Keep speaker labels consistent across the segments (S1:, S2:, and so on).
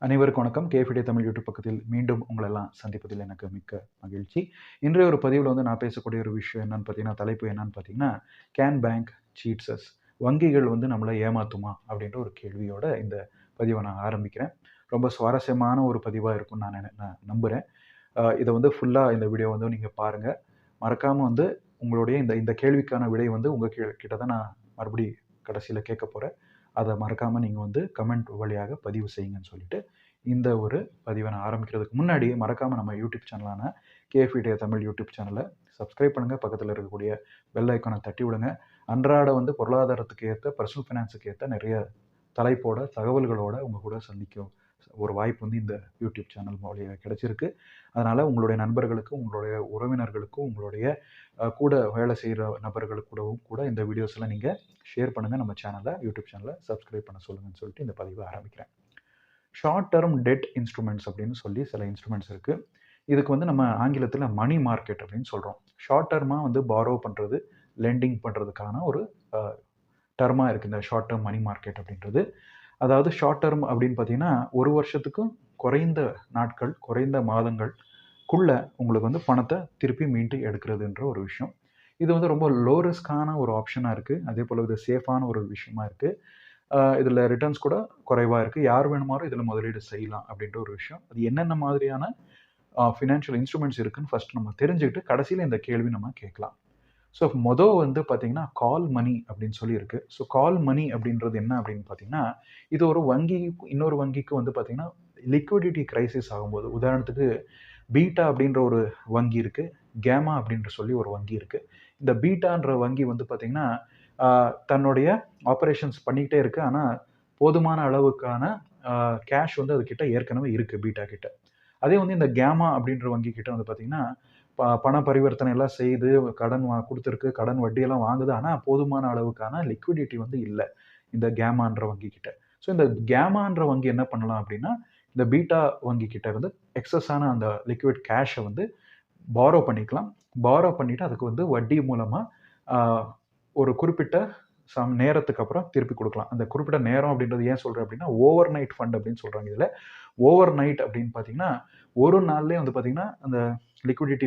S1: அனைவருக்கும் வணக்கம். கேஎஃப்டே தமிழ் யூடியூப் பக்கத்தில் மீண்டும் உங்களெல்லாம் சந்திப்பதில் எனக்கு மிக்க மகிழ்ச்சி. இன்றைய ஒரு பதிவில் நான் பேசக்கூடிய ஒரு விஷயம் என்னன்னு பார்த்தீங்கன்னா, தலைப்பு என்னன்னு பார்த்தீங்கன்னா, கேன் பேங்க் சீட்ஸ் அஸ்? வங்கிகள் நம்மள ஏமாத்துமா? அப்படின்ற ஒரு கேள்வியோட இந்த பதிவை நான் ஆரம்பிக்கிறேன். ரொம்ப சுவாரஸ்யமான ஒரு பதிவா இருக்கும்னு நான் நம்புறேன். இதை ஃபுல்லா இந்த வீடியோ நீங்க பாருங்க. மறக்காம உங்களுடைய இந்த இந்த கேள்விக்கான விடை உங்க கிட்ட தான் நான் மறுபடி கடைசியில கேட்கப் போறேன். அத மறக்காம நீங்க கமெண்ட் வழியாக பதிவு செய்யுங்கன்னு சொல்லிட்டு, இந்த ஒரு பதிவை நான் ஆரம்பிக்கிறதுக்கு முன்னாடி மறக்காம நம்ம யூடியூப் சேனலான கேஎஃப்டே தமிழ் யூடியூப் சேனலை சப்ஸ்கிரைப் பண்ணுங்க. பக்கத்துல இருக்கக்கூடிய பெல் ஐகானை தட்டி விடுங்க. அன்றாட பொருளாதாரத்துக்கு ஏத்த, பர்சனல் ஃபைனான்ஸுக்கு ஏத்த நிறைய தலைப்போட, தகவல்களோட உங்க கூட சந்திக்கும் ஒரு வாய்ப்பு இந்த யூடியூப் சேனல் வழியா கிடைச்சிருக்கு. அதனால உங்களுடைய நண்பர்களுக்கும், உங்களுடைய உறவினர்களுக்கும், உங்களுடைய கூட வேலை செய்கிற நபர்களுக்கூடவும் கூட இந்த வீடியோஸ்லாம் நீங்கள் ஷேர் பண்ணுங்கள். நம்ம சேனலை, யூடியூப் சேனலை சப்ஸ்கிரைப் பண்ண சொல்லுங்கன்னு சொல்லிட்டு இந்த பதிவை ஆரம்பிக்கிறேன். ஷார்ட் டேர்ம் டெட் இன்ஸ்ட்ருமெண்ட்ஸ் அப்படின்னு சொல்லி சில இன்ஸ்ட்ருமெண்ட்ஸ் இருக்குது. இதுக்கு நம்ம ஆங்கிலத்தில் மணி மார்க்கெட் அப்படின்னு சொல்கிறோம். ஷார்ட் டேர்மாக பாரோ பண்ணுறது, லெண்டிங் பண்ணுறதுக்கான ஒரு டர்மாக இருக்குது இந்த ஷார்ட் டேர்ம் மணி மார்க்கெட் அப்படின்றது. அதாவது ஷார்ட் டேர்ம் அப்படின்னு பார்த்தீங்கன்னா, ஒரு வருஷத்துக்கும் குறைந்த நாட்கள், குறைந்த மாதங்களுக்குள்ள உங்களுக்கு பணத்தை திருப்பி மீண்டு எடுக்கிறதுன்ற ஒரு விஷயம். இது ரொம்ப லோ ரிஸ்கான ஒரு ஆப்ஷனாக இருக்குது. அதே போல் இது சேஃபான ஒரு விஷயமா இருக்குது. இதில் ரிட்டர்ன்ஸ் கூட குறைவாக இருக்குது. யார் வேணுமாலும் இதில் முதலீடு செய்யலாம் அப்படின்ற ஒரு விஷயம். அது என்னென்ன மாதிரியான ஃபினான்ஷியல் இன்ஸ்ட்ருமெண்ட்ஸ் இருக்குன்னு ஃபர்ஸ்ட் நம்ம தெரிஞ்சுக்கிட்டு கடைசியில் இந்த கேள்வி நம்ம கேட்கலாம். ஸோ பார்த்தீங்கன்னா, கால் மணி அப்படின்னு சொல்லி இருக்கு. ஸோ கால் மணி அப்படின்றது என்ன அப்படின்னு பார்த்தீங்கன்னா, இது ஒரு வங்கி இன்னொரு வங்கிக்கு பார்த்தீங்கன்னா, லிக்விடிட்டி கிரைசிஸ் ஆகும்போது, உதாரணத்துக்கு பீட்டா அப்படின்ற ஒரு வங்கி இருக்கு. கேமா அப்படின்ற சொல்லி ஒரு வங்கி இருக்கு. இந்த பீட்டான்ற வங்கி பார்த்தீங்கன்னா, தன்னுடைய ஆப்பரேஷன்ஸ் பண்ணிக்கிட்டே இருக்கு. ஆனால் போதுமான அளவுக்கான கேஷ் அதுகிட்ட ஏற்கனவே இருக்கு பீட்டா கிட்ட. அதே இந்த கேமா அப்படின்ற வங்கி கிட்ட பார்த்தீங்கன்னா, பண பரிவர்த்தனை எல்லாம் செய்து கடன் கொடுத்துருக்கு, கடன் வட்டியெல்லாம் வாங்குது. ஆனால் போதுமான அளவுக்கான லிக்விடிட்டி இல்லை இந்த கேமான்ற வங்கி கிட்ட. ஸோ இந்த கேமான்ற வங்கி என்ன பண்ணலாம் அப்படின்னா, இந்த பீட்டா வங்கி கிட்ட இருந்து எக்ஸஸான அந்த லிக்விட் கேஷை பாரோ பண்ணிக்கலாம். பாரோ பண்ணிட்டு அதுக்கு வட்டி மூலமாக ஒரு குறிப்பிட்ட நேரத்துக்கு அப்புறம் திருப்பி கொடுக்கலாம். அந்த குறிப்பிட்ட நேரம் அப்படின்றது ஏன் சொல்கிறேன் அப்படின்னா, ஓவர் நைட் ஃபண்ட் அப்படின்னு சொல்கிறாங்க. இதில் ஓவர் நைட் அப்படின்னு பார்த்தீங்கன்னா, ஒரு நாள்லேயே பார்த்தீங்கன்னா, அந்த லிக்விடிட்டி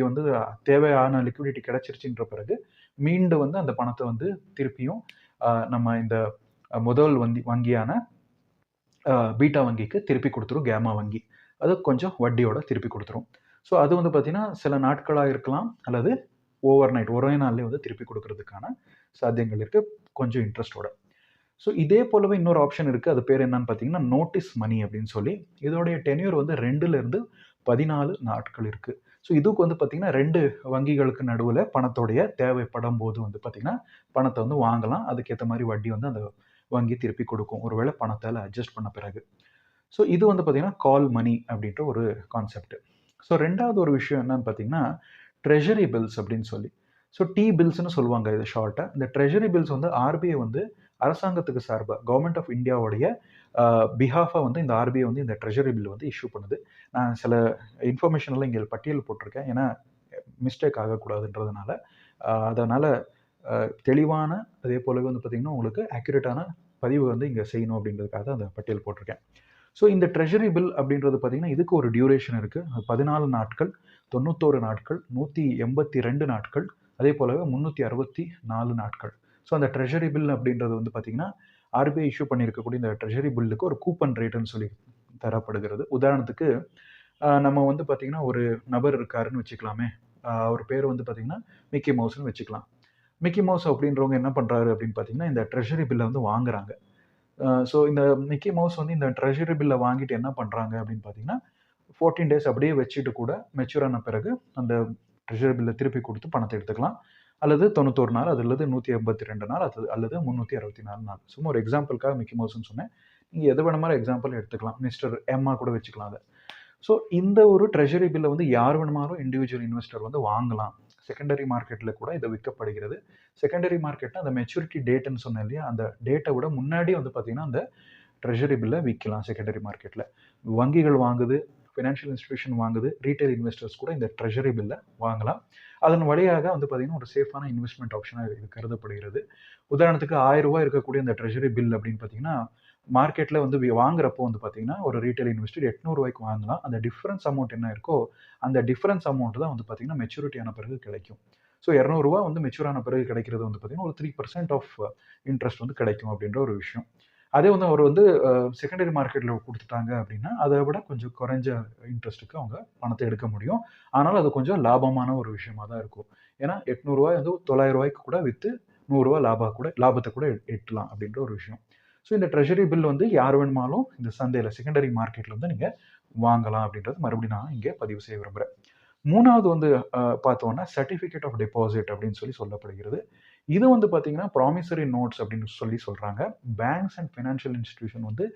S1: தேவையான லிக்விடிட்டி கிடைச்சிருச்சுன்ற பிறகு மீண்டு அந்த பணத்தை திருப்பியும் நம்ம இந்த முதல் வங்கியான பீட்டா வங்கிக்கு திருப்பி கொடுத்துரும் கேமா வங்கி. அது கொஞ்சம் வட்டியோட திருப்பி கொடுத்துரும். ஸோ அது பார்த்தீங்கன்னா, சில நாட்களாக இருக்கலாம், அல்லது ஓவர் நைட் ஒரே நாள்லேயே திருப்பி கொடுக்கறதுக்கான சாத்தியங்கள் இருக்குது, கொஞ்சம் இன்ட்ரெஸ்ட்டோட. ஸோ இதே போலவே இன்னொரு ஆப்ஷன் இருக்குது. அது பேர் என்னன்னு பார்த்தீங்கன்னா, நோட்டீஸ் மணி அப்படின்னு சொல்லி. இதோடைய டென்யூர் 2லேருந்து 14 நாட்கள் இருக்குது. ஸோ இதுக்கு பார்த்தீங்கன்னா, 2 வங்கிகளுக்கு நடுவில் பணத்தோடைய தேவைப்படும் போது பார்த்தீங்கன்னா, பணத்தை வாங்கலாம். அதுக்கேற்ற மாதிரி வட்டி அந்த வங்கி திருப்பி கொடுக்கும், ஒருவேளை பணத்தால் அட்ஜஸ்ட் பண்ண பிறகு. ஸோ இது பார்த்தீங்கன்னா, கால் மணி அப்படின்ற ஒரு கான்செப்ட். ஸோ 2வது ஒரு விஷயம் என்னன்னு பார்த்தீங்கன்னா, ட்ரெஷரி பில்ஸ் அப்படின்னு சொல்லி. ஸோ டி பில்ஸ்னு சொல்லுவாங்க இது ஷார்ட்டாக. இந்த ட்ரெஷரி பில்ஸ் ஆர்பிஐ அரசாங்கத்துக்கு சார்பாக, கவர்மெண்ட் ஆஃப் இந்தியாவுடைய பிஹாஃபாக இந்த ஆர்பிஐ இந்த ட்ரெஷரி பில் இஷ்யூ பண்ணுது. நான் சில இன்ஃபர்மேஷன்லாம் இங்கே பட்டியல் போட்டிருக்கேன், ஏன்னா மிஸ்டேக் ஆகக்கூடாதுன்றதுனால. அதனால் தெளிவான, அதே போலவே பார்த்தீங்கன்னா, உங்களுக்கு ஆக்யூரேட்டான பதிவு இங்கே செய்யணும் அப்படின்றதுக்காக அந்த பட்டியல் போட்டிருக்கேன். ஸோ இந்த ட்ரெஷரி பில் அப்படின்றது பார்த்தீங்கன்னா, இதுக்கு ஒரு டியூரேஷன் இருக்குது. 14 நாட்கள், 91 நாட்கள், 182 நாட்கள், அதே போலவே 364 நாட்கள். ஸோ அந்த ட்ரெஷரி பில் அப்படின்றது பார்த்தீங்கன்னா, ஆர்பிஐ இஷ்யூ பண்ணியிருக்கக்கூடிய இந்த ட்ரெஷரி பில்லுக்கு ஒரு கூப்பன் ரேட்டுன்னு சொல்லி தரப்படுகிறது. உதாரணத்துக்கு நம்ம பார்த்தீங்கன்னா, ஒரு நபர் இருக்காருன்னு வச்சுக்கலாமே. அவர் பேர் பார்த்தீங்கன்னா, மிக்கி மவுஸ்ன்னு வச்சுக்கலாம். மிக்கி மவுஸ் அப்படின்றவங்க என்ன பண்ணுறாரு அப்படின்னு பார்த்தீங்கன்னா, இந்த ட்ரெஷரி பில்லை வாங்குறாங்க. ஸோ இந்த மிக்கி மவுஸ் இந்த ட்ரெஷரி பில்லை வாங்கிட்டு என்ன பண்ணுறாங்க அப்படின்னு பார்த்தீங்கன்னா, 14 டேஸ் அப்படியே வச்சுட்டு கூட மெச்சூர் ஆன பிறகு அந்த ட்ரெஷரி பில்லை திருப்பி கொடுத்து பணத்தை எடுத்துக்கலாம். அல்லது 91 நாள், அல்லது 182 நாள், அல்லது 364 நாள். சும்மா ஒரு எக்ஸாம்பிளுக்காக மிக்கி மவுஸ்ன்னு சொன்னேன். நீங்கள் எது வேணுமாலும் எக்ஸாம்பிள் எடுத்துக்கலாம். மிஸ்டர் எம்மா கூட வச்சுக்கலாம் அதை. ஸோ இந்த ஒரு ட்ரெஷரி பில்லை யார் வேணுமாலும் இண்டிவிஜுவல் இன்வெஸ்டர் வாங்கலாம். செகண்டரி மார்க்கெட்டில் கூட இது விற்கப்படுகிறது. செகண்டரி மார்க்கெட்டில் அந்த மெச்சூரிட்டி டேட்டுன்னு சொன்னேன் இல்லையா, அந்த டேட்டை விட முன்னாடி பார்த்தீங்கன்னா, அந்த ட்ரெஷரி பில்லை விற்கலாம் செகண்டரி மார்க்கெட்டில். வங்கிகள் வாங்குது, ஃபினான்ஷியல் இன்ஸ்டிடியூஷன் வாங்குது, ரீட்டைல் இன்வெஸ்டர்ஸ் கூட இந்த ட்ரெஷரி பில்லை வாங்கலாம். அதன் வழியாக பார்த்தீங்கன்னா, ஒரு சேஃபான இன்வெஸ்ட்மெண்ட் ஆப்ஷனாக இது கருதப்படுகிறது. உதாரணத்துக்கு ரூ. 1000 இருக்கக்கூடிய இந்த ட்ரெஷரி பில் அப்படின்னு பார்த்தீங்கன்னா, மார்க்கெட்டில் வந்து வாங்குறப்போ வந்து பார்த்தீங்கன்னா ஒரு ரீட்டைல் இன்வெஸ்டர் ரூ. 800 வாங்கலாம். அந்த டிஃபரன்ஸ் அமௌண்ட் என்ன இருக்கோ அந்த டிஃபரன்ஸ் அமௌண்ட் தான் வந்து பார்த்தீங்கன்னா மெச்சூரிட்டி ஆன பிறகு கிடைக்கும். ஸோ ரூ. 200 வந்து மெச்சூர் ஆன பிறகு கிடைக்கிறது வந்து பார்த்தீங்கன்னா ஒரு 3% ஆஃப் இன்ட்ரெஸ்ட் வந்து கிடைக்கும் அப்படின்ற ஒரு விஷயம். அதே வந்து அவர் வந்து செகண்டரி மார்க்கெட்டில் கொடுத்துட்டாங்க அப்படின்னா அதை விட கொஞ்சம் குறைஞ்ச இன்ட்ரெஸ்ட்டுக்கு அவங்க பணத்தை எடுக்க முடியும். ஆனாலும் அது கொஞ்சம் லாபமான ஒரு விஷயமா தான் இருக்கும். ஏன்னா ரூ. 800 வந்து ரூ. 900 கூட விற்று ரூ. 100 லாபத்தை கூட எட்டலாம் அப்படின்ற ஒரு விஷயம். ஸோ இந்த ட்ரெஷரி பில் வந்து யார் வேணுமாலும் இந்த சந்தையில் செகண்டரி மார்க்கெட்டில் வந்து நீங்கள் வாங்கலாம் அப்படின்றது மறுபடியும் நான் இங்கே பதிவு செய்ய விரும்புகிறேன். 3வது வந்து பார்த்தோம்னா சர்டிஃபிகேட் ஆஃப் டெபாசிட் அப்படின்னு சொல்லப்படுகிறது. இது வந்து பார்த்தீங்கன்னா ப்ராமிசரி நோட்ஸ் அப்படின்னு சொல்றாங்க. பேங்க்ஸ் அண்ட் ஃபினான்ஷியல் இன்ஸ்டிடியூஷன் வந்து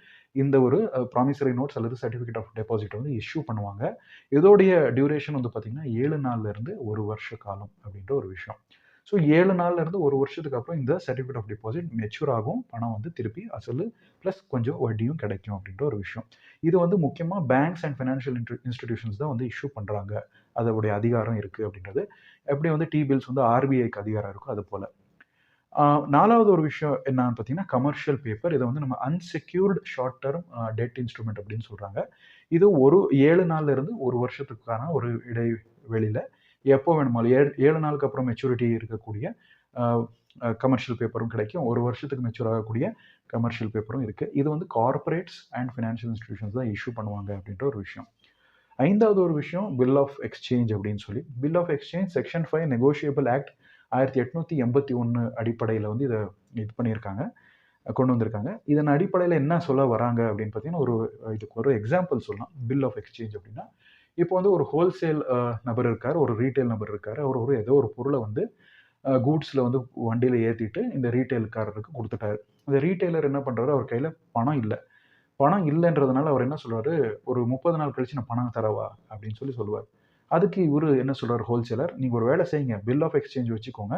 S1: இந்த ஒரு ப்ராமிசரி நோட்ஸ் அல்லது சர்டிஃபிகேட் ஆஃப் டெபாசிட் வந்து இஷ்யூ பண்ணுவாங்க. இதோடைய டியூரேஷன் வந்து பார்த்தீங்கன்னா 7 நாள்ல இருந்து 1 வருஷ காலம் அப்படின்ற ஒரு விஷயம். ஸோ 7 நாள்ல இருந்து 1 வருஷத்துக்கு அப்புறம் இந்த சர்டிஃபிகேட் ஆஃப் டெபாசிட் மெச்சூர் ஆகும். பணம் வந்து திருப்பி அசலு ப்ளஸ் கொஞ்சம் வட்டியும் கிடைக்கும் அப்படின்ற ஒரு விஷயம். இது வந்து முக்கியமாக பேங்க்ஸ் அண்ட் ஃபினான்ஷியல் இன்ஸ்டிடியூஷன்ஸ் தான் வந்து இஷ்யூ பண்ணுறாங்க. அதோடைய அதிகாரம் இருக்குது அப்படின்றது. எப்படி வந்து பில்ஸ் வந்து ஆர்பிஐக்கு அதிகாரம் இருக்கோ அது போல். 4வது ஒரு விஷயம் என்னன்னு பார்த்தீங்கன்னா கமர்ஷியல் பேப்பர். இதை வந்து நம்ம unsecured short term debt instrument அப்படின்னு சொல்கிறாங்க. இது ஒரு 7 நாள்ல இருந்து 1 வருஷத்துக்கான ஒரு இடைவெளியில் எப்போ வேணுமாலும் 7 நாளுக்கு அப்புறம் மெச்சூரிட்டி இருக்கக்கூடிய கமர்ஷியல் பேப்பரும் கிடைக்கும். 1 வருஷத்துக்கு மெச்சூர் ஆகக்கூடிய கமர்ஷியல் பேப்பரும் இருக்குது. இது வந்து கார்ப்பரேட்ஸ் அண்ட் ஃபினான்ஷியல் இன்ஸ்டிடியூஷன்ஸ் தான் இஷ்யூ பண்ணுவாங்க அப்படின்ற ஒரு விஷயம். 5வது ஒரு விஷயம் பில் ஆஃப் எக்ஸ்சேஞ்ச் அப்படின்னு சொல்லி. Bill of exchange section 5 negotiable act 1881 அடிப்படையில் வந்து இதை இது பண்ணியிருக்காங்க, கொண்டு வந்திருக்காங்க. இதன் அடிப்படையில் என்ன சொல்ல வராங்க அப்படின்னு பார்த்தீங்கன்னா இதுக்கு ஒரு எக்ஸாம்பிள் சொல்லலாம். பில் ஆஃப் எக்ஸ்சேஞ்ச் அப்படின்னா இப்போ வந்து ஒரு ஹோல்சேல் நபர் இருக்கார், ஒரு ரீட்டைல் நபர் இருக்கார். அவர் ஏதோ ஒரு பொருளை வந்து கூட்ஸில் வந்து வண்டியில் ஏற்றிட்டு இந்த ரீட்டைல்காரருக்கு கொடுத்துட்டாரு. இந்த ரீட்டைலர் என்ன பண்ணுறாரு, அவர் கையில் பணம் இல்லை. பணம் இல்லைன்றதுனால அவர் என்ன சொல்றாரு, ஒரு 30 நாள் கழிச்சு நான் பணம் தரவா அப்படின்னு சொல்லுவார். அதுக்கு இவரு என்ன சொல்றாரு ஹோல்சேலர், நீங்க ஒரு வேலை செய்யுங்க, பில் ஆஃப் எக்ஸ்சேஞ்ச் வச்சுக்கோங்க.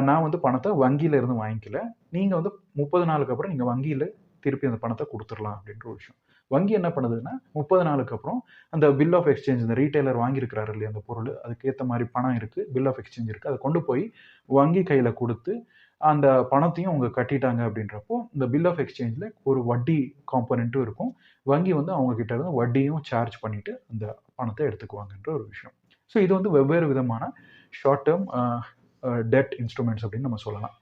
S1: நான் வந்து பணத்தை வங்கியில இருந்து வாங்கிக்கல. நீங்க வந்து 30 நாளுக்கு அப்புறம் நீங்க வங்கியில திருப்பி அந்த பணத்தை கொடுத்துடலாம் அப்படின்ற ஒரு விஷயம். வங்கி என்ன பண்ணுதுன்னா 30 நாளுக்கு அப்புறம் அந்த பில் ஆஃப் எக்ஸ்சேஞ்ச் இந்த ரீட்டைலர் வாங்கியிருக்கிறாரு இல்லையா அந்த பொருள், அதுக்கேற்ற மாதிரி பணம் இருக்கு, பில் ஆஃப் எக்ஸ்சேஞ்ச் இருக்கு, அதை கொண்டு போய் வங்கி கையில கொடுத்து அந்த பணத்தையும் அவங்க கட்டிட்டாங்க அப்படின்றப்போ இந்த பில் ஆஃப் எக்ஸ்சேஞ்சில் ஒரு வட்டி காம்பனண்ட்டும் இருக்கும். வங்கி வந்து அவங்க கிட்ட இருந்து வட்டியும் சார்ஜ் பண்ணிட்டு அந்த பணத்தை எடுத்துக்குவாங்கன்ற ஒரு விஷயம். ஸோ இது வந்து வெவ்வேறு விதமான ஷார்ட் டேர்ம் டெட் இன்ஸ்ட்ருமெண்ட்ஸ் அப்படின்னு நம்ம சொல்லலாம்.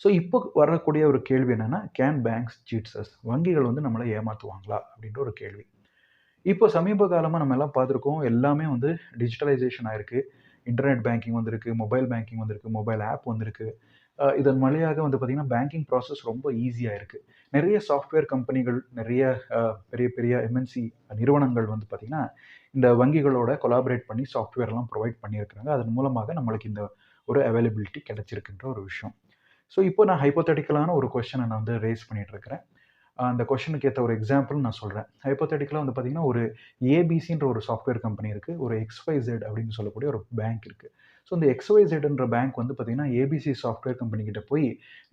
S1: ஸோ இப்போ வரக்கூடிய ஒரு கேள்வி என்னன்னா, கேன் பேங்க்ஸ் சீட்ஸ் அஸ்? வங்கிகள் வந்து நம்மளை ஏமாற்றுவாங்களா அப்படின்ற ஒரு கேள்வி. இப்போ சமீப காலமாக நம்ம எல்லாம் பார்த்துருக்கோம், எல்லாமே வந்து டிஜிட்டலைசேஷன் ஆயிருக்கு. இன்டர்நெட் பேங்கிங் வந்திருக்கு, மொபைல் பேங்கிங் வந்திருக்கு, மொபைல் ஆப் வந்திருக்கு. இதன் வழியாக வந்து பார்த்தீங்கன்னா பேங்கிங் ப்ராசஸ் ரொம்ப ஈஸியாக இருக்குது. நிறைய சாஃப்ட்வேர் கம்பெனிகள், நிறைய பெரிய பெரிய எம்என்சி நிறுவனங்கள் வந்து பார்த்திங்கன்னா இந்த வங்கிகளோட கொலாபரேட் பண்ணி சாஃப்ட்வேர்லாம் ப்ரொவைட் பண்ணியிருக்கிறாங்க. அதன் மூலமாக நம்மளுக்கு இந்த ஒரு அவைலபிலிட்டி கிடைச்சிருக்குன்ற ஒரு விஷயம். ஸோ இப்போ நான் ஹைப்போதெட்டிக்கலான ஒரு கொஸ்டினை நான் வந்து ரேஸ் பண்ணிட்டு இருக்கிறேன். அந்த கொஸ்டினுக்கு ஏற்ற ஒரு எக்ஸாம்பிள் நான் சொல்கிறேன். ஹைப்போதெட்டிக்கலாக வந்து பார்த்தீங்கன்னா ஒரு ஏபிசின்ற ஒரு சாஃப்ட்வேர் கம்பெனி இருக்குது, ஒரு எக்ஸ்ஒய்செட் அப்படின்னு சொல்லக்கூடிய ஒரு பேங்க் இருக்குது. ஸோ இந்த எக்ஸ்ஒய்செட்ன்ற பேங்க் வந்து பார்த்தீங்கன்னா ஏபிசி சாஃப்ட்வேர் கம்பெனி கிட்ட போய்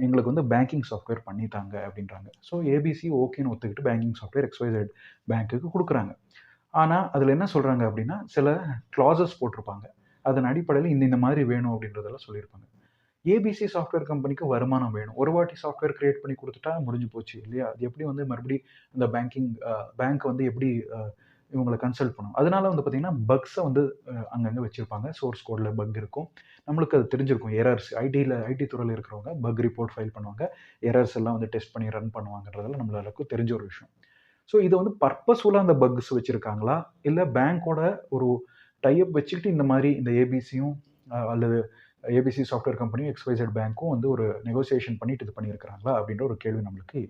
S1: எங்களுக்கு வந்து பேங்கிங் சாஃப்ட்வேர் பண்ணித்தாங்க அப்படின்றாங்க. ஸோ ஏபிசி ஓகேன்னு ஒத்துக்கிட்டு பேங்கிங் சாஃப்ட்வேர் எக்ஸ்ஒய்செட் பேங்க்குக்கு கொடுக்குறாங்க. ஆனால் அதில் என்ன சொல்கிறாங்க அப்படின்னா சில கிளாசஸ் போட்டிருப்பாங்க. அதன் அடிப்படையில் இந்த மாதிரி வேணும் அப்படின்றதெல்லாம் சொல்லியிருப்பாங்க. ஏபிசி சாஃப்ட்வேர் கம்பெனிக்கு வருமானம் வேணும். ஒரு வாட்டி சாஃப்ட்வேர் கிரியேட் பண்ணி கொடுத்துட்டா முடிஞ்சு போச்சு இல்லையா? அது எப்படி வந்து மறுபடியும் இந்த பேங்க் வந்து எப்படி இவங்கள கன்சல்ட் பண்ணும்? அதனால வந்து பார்த்தீங்கன்னா, பக்ஸை வந்து அங்கங்க வச்சிருப்பாங்க. சோர்ஸ் கோட்ல பக் இருக்கும். நம்மளுக்கு அது தெரிஞ்சிருக்கும். எரர்ஸ் ஐடி துறையில இருக்கிறவங்க பக் ரிப்போர்ட் ஃபைல் பண்ணுவாங்க. எரர்ஸ் எல்லாம் வந்து டெஸ்ட் பண்ணி ரன் பண்ணுவாங்கன்றதெல்லாம் நம்மளுக்கு தெரிஞ்ச ஒரு விஷயம். ஸோ இது வந்து பர்ப்பஸ்ஃபுல்லா அந்த பக்ஸ் வச்சிருக்காங்களா? இல்ல பேங்கோட ஒரு டை அப் வச்சுக்கிட்டு இந்த மாரி இந்த ஏபிசியும் அல்லது ஏபிசி சாஃப்ட்வேர் கம்பெனியும் எக்ஸ்ஒய்செட் பேங்க்கும் வந்து ஒரு நெகோசியேஷன் பண்ணிட்டு இது பண்ணியிருக்கிறாங்களா அப்படின்ற ஒரு கேள்வி நம்மளுக்கு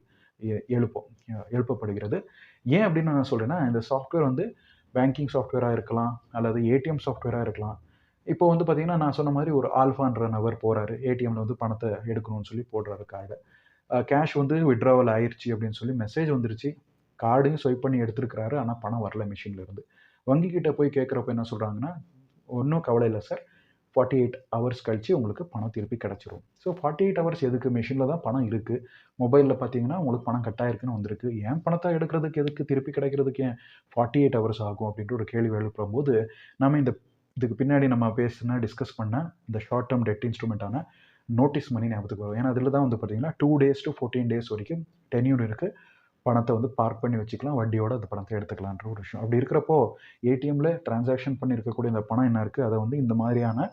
S1: எழுப்பப்படுகிறது. ஏன் அப்படின்னு நான் சொல்றேன்னா, இந்த சாஃப்ட்வேர் வந்து பேங்கிங் சாஃப்ட்வேராக இருக்கலாம் அல்லது ஏடிஎம் சாஃப்ட்வேராக இருக்கலாம். இப்போ வந்து பார்த்தீங்கன்னா, நான் சொன்ன மாதிரி ஒரு ஆல்ஃபான்ற நபர் போறாரு, ஏடிஎம்ல வந்து பணத்தை எடுக்கணும்னு சொல்லி போடுறாரு கார்டை. கேஷ் வந்து வித்ட்ராவல் ஆயிருச்சு அப்படின்னு சொல்லி மெசேஜ் வந்துருச்சு. கார்டையும் ஸ்வைப் பண்ணி எடுத்திருக்கிறாரு. ஆனால் பணம் வரல மிஷின்ல இருந்து. வங்கி கிட்ட போய் கேட்குறப்ப என்ன சொல்றாங்கன்னா, ஒன்றும் கவலை இல்லை சார், 48 ஹவர்ஸ் கழிச்சு உங்களுக்கு பணம் திருப்பி கிடச்சிரும். ஸோ 48 ஹவர்ஸ் எதுக்கு? மெஷினில் தான் பணம் இருக்குது. மொபைலில் பார்த்தீங்கன்னா உங்களுக்கு பணம் கட் ஆயிருக்குன்னு வந்திருக்கு. ஏன் பணத்தை எடுக்கிறதுக்கு எதுக்கு திருப்பி கிடைக்கிறதுக்கு ஏன் 48 ஹவர்ஸ் ஆகும் அப்படின்ற ஒரு கேள்வி எழுப்பும்போது, நம்ம இதுக்கு பின்னாடி நம்ம டிஸ்கஸ் பண்ண இந்த ஷார்ட் டேர்ம் டெட் இன்ஸ்ட்ருமெண்ட்டான நோட்டீஸ் மணி ஞாபகத்துக்கு வரும். ஏன்னா அதில் தான் வந்து பார்த்தீங்கன்னா 2 டேஸ் டு 14 டேஸ் வரைக்கும் டென்யூர் இருக்குது. பணத்தை வந்து பார்க் பண்ணி வச்சுக்கலாம், வட்டியோட அந்த பணத்தை எடுத்துக்கலான்ற ஒரு விஷயம். அப்படி இருக்கிறப்போ ஏடிஎம்ல டிரான்சாக்ஷன் பண்ணி இருக்கக்கூடிய இந்த பணம் என்ன இருக்குது, அதை வந்து இந்த மாதிரியான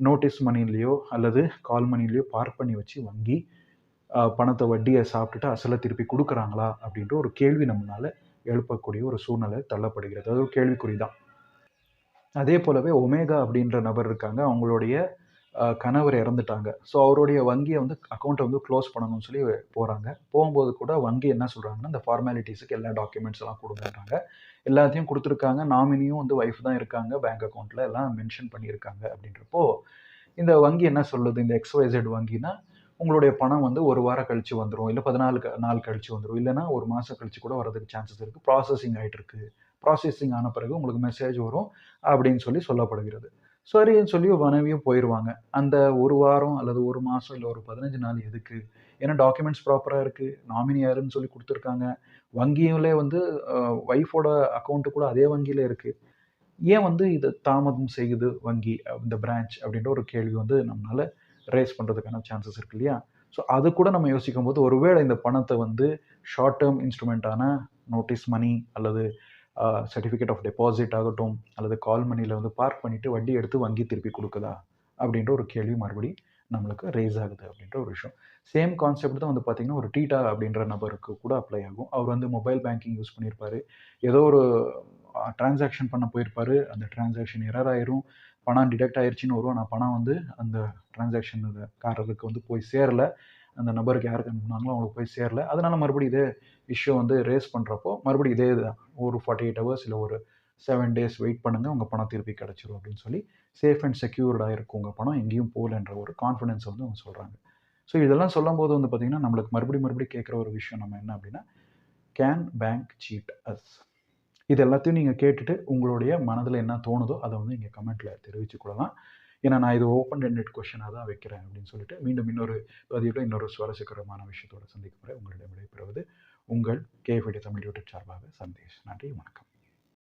S1: நோட்டீஸ் மணிலேயோ அல்லது கால் மணிலேயோ பார்க் பண்ணி வச்சு வங்கி பணத்தை வட்டியை சாப்பிட்டுட்டு அசலை திருப்பி கொடுக்குறாங்களா அப்படின்ற ஒரு கேள்வி நம்மளால் எழுப்பக்கூடிய ஒரு சூழ்நிலை தள்ளப்படுகிறது. அது ஒரு கேள்விக்குறி தான். அதே போலவே ஒமேகா அப்படின்ற நபர் இருக்காங்க. அவங்களுடைய கணவர் இறந்துட்டாங்க. ஸோ அவருடைய வங்கியை வந்து அக்கௌண்ட்டை வந்து க்ளோஸ் பண்ணணும்னு சொல்லி போகிறாங்க. போகும்போது கூட வங்கி என்ன சொல்கிறாங்கன்னா, இந்த ஃபார்மாலிட்டிஸுக்கு எல்லா டாக்குமெண்ட்ஸ் எல்லாம் கொடுங்கன்றாங்க. எல்லாத்தையும் கொடுத்துருக்காங்க. நாமினியும் வந்து ஒய்ஃப் தான் இருக்காங்க. பேங்க் அக்கௌண்ட்டில் எல்லாம் மென்ஷன் பண்ணியிருக்காங்க. அப்படின்றப்போ இந்த வங்கி என்ன சொல்லுது, இந்த XYZ வங்கினா உங்களுடைய பணம் வந்து 1 வாரம் கழிச்சு வந்துரும். இல்ல 14 நாள் கழிச்சு வந்துரும். இல்லன்னா 1 மாசம் கழிச்சு கூட வரதுக்கு சான்சஸ் இருக்கு. ப்ராசஸிங் ஆயிட்டு இருக்கு. ப்ராசஸிங் ஆன பிறகு உங்களுக்கு மெசேஜ் வரும் அப்படின்னு சொல்லப்படுகிறது. சரின்னு சொல்லி மனைவியும் போயிருவாங்க. அந்த 1 வாரம் அல்லது 1 மாசம் இல்ல ஒரு 15 நாள் எதுக்கு? ஏன்னா டாக்குமெண்ட்ஸ் ப்ராப்பரா இருக்கு. நாமினி யாருன்னு சொல்லி குடுத்துருக்காங்க. வங்கியிலே வந்து ஒய்ஃபோட அக்கவுண்ட் கூட அதே வங்கியில இருக்கு. ஏன் வந்து இது தாமதம் செய்யுது வங்கி, இந்த பிரான்ச் அப்படின்ற ஒரு கேள்வி வந்து நம்மளால ரைஸ் பண்ணுறதுக்கான சான்சஸ் இருக்கு இல்லையா? ஸோ அது கூட நம்ம யோசிக்கும்போது ஒருவேளை இந்த பணத்தை வந்து ஷார்ட் டேர்ம் இன்ஸ்ட்ருமெண்ட்டான நோட்டீஸ் மணி அல்லது சர்டிஃபிகேட் ஆஃப் டெபாசிட் ஆகட்டும் அல்லது கால் மணியில் வந்து பார்க் பண்ணிவிட்டு வட்டி எடுத்து வங்கி திருப்பி கொடுக்குதா அப்படின்ற ஒரு கேள்வி மறுபடி நம்மளுக்கு ரைஸ் ஆகுது அப்படின்ற ஒரு விஷயம். சேம் கான்செப்ட் தான் வந்து பார்த்திங்கன்னா ஒரு டீட்டா அப்படின்ற நபருக்கு கூட அப்ளை ஆகும். அவர் வந்து மொபைல் பேங்கிங் யூஸ் பண்ணியிருப்பார். ஏதோ ஒரு டிரான்சாக்ஷன் பண்ண போயிருப்பார். அந்த டிரான்சாக்ஷன் எரர் ஆயிரும். பணம் டிடெக்ட் ஆயிருச்சுன்னு வரும். ஆனால் பணம் வந்து அந்த டிரான்சாக்ஷன் காரருக்கு வந்து போய் சேரலை. அந்த நபருக்கு யாருக்கு அனுப்புனாங்களோ அவங்களுக்கு போய் சேரல. அதனால மறுபடியும் இதே இஷ்யூ வந்து ரேஸ் பண்ணுறப்போ மறுபடியும் இதே தான். ஒரு 48 ஹவர்ஸ் இல்லை ஒரு 7 டேஸ் வெயிட் பண்ணுங்கள், உங்கள் பணம் திருப்பி கிடச்சிரும் அப்படின்னு சொல்லி சேஃப் அண்ட் செக்யூர்டாக இருக்கும் உங்கள் பணம், எங்கேயும் போகலன்ற ஒரு கான்ஃபிடன்ஸ் வந்து அவங்க சொல்கிறாங்க. ஸோ இதெல்லாம் சொல்லும்போது வந்து பார்த்திங்கன்னா நம்மளுக்கு மறுபடியும் கேட்குற ஒரு விஷயம் நம்ம என்ன அப்படின்னா, கேன் பேங்க் சீட் அஸ்? இது எல்லாத்தையும் நீங்கள் கேட்டுட்டு உங்களுடைய மனதில் என்ன தோணுதோ அதை வந்து நீங்கள் கமெண்ட்டில் தெரிவித்துக் கொள்ளலாம். ஏன்னா நான் இது ஓப்பன் எண்டட் கொஷனாக தான் வைக்கிறேன் அப்படின்னு சொல்லிட்டு மீண்டும் இன்னொரு பதிவில் இன்னொரு சுவாரஸ்யகரமான விஷயத்தோடு சந்திக்க போகிறேன். உங்களிடம் விடைபெறுவது உங்கள் KFID தமிழ் யூடியூப் சார்பாக சந்தேஷ். நன்றி, வணக்கம்.